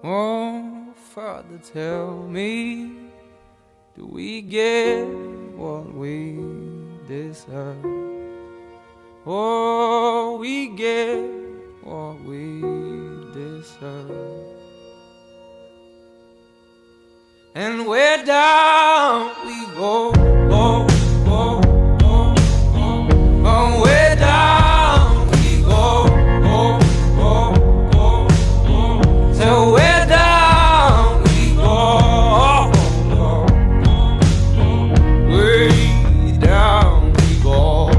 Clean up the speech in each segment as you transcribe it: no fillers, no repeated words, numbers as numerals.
Oh, Father, tell me, do we get what we deserve? Oh, we get what we deserve. And where down we go, go, go, go, go. Oh, where down we go, go, go, go, go. So where down we go, way down we go.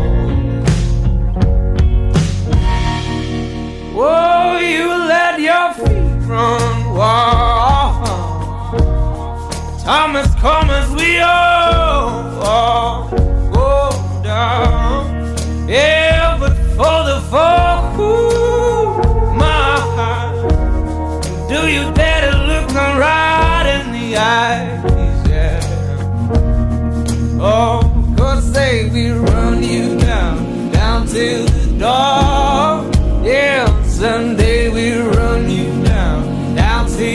Oh, you let your feet run wild. Time has come as we all go down. Yeah, but for the fall, ooh, my heart, do you dare to look them right in the eyes? Yeah. Oh, 'cause they will run you down, down to the door. Yeah, someday we run you down, down to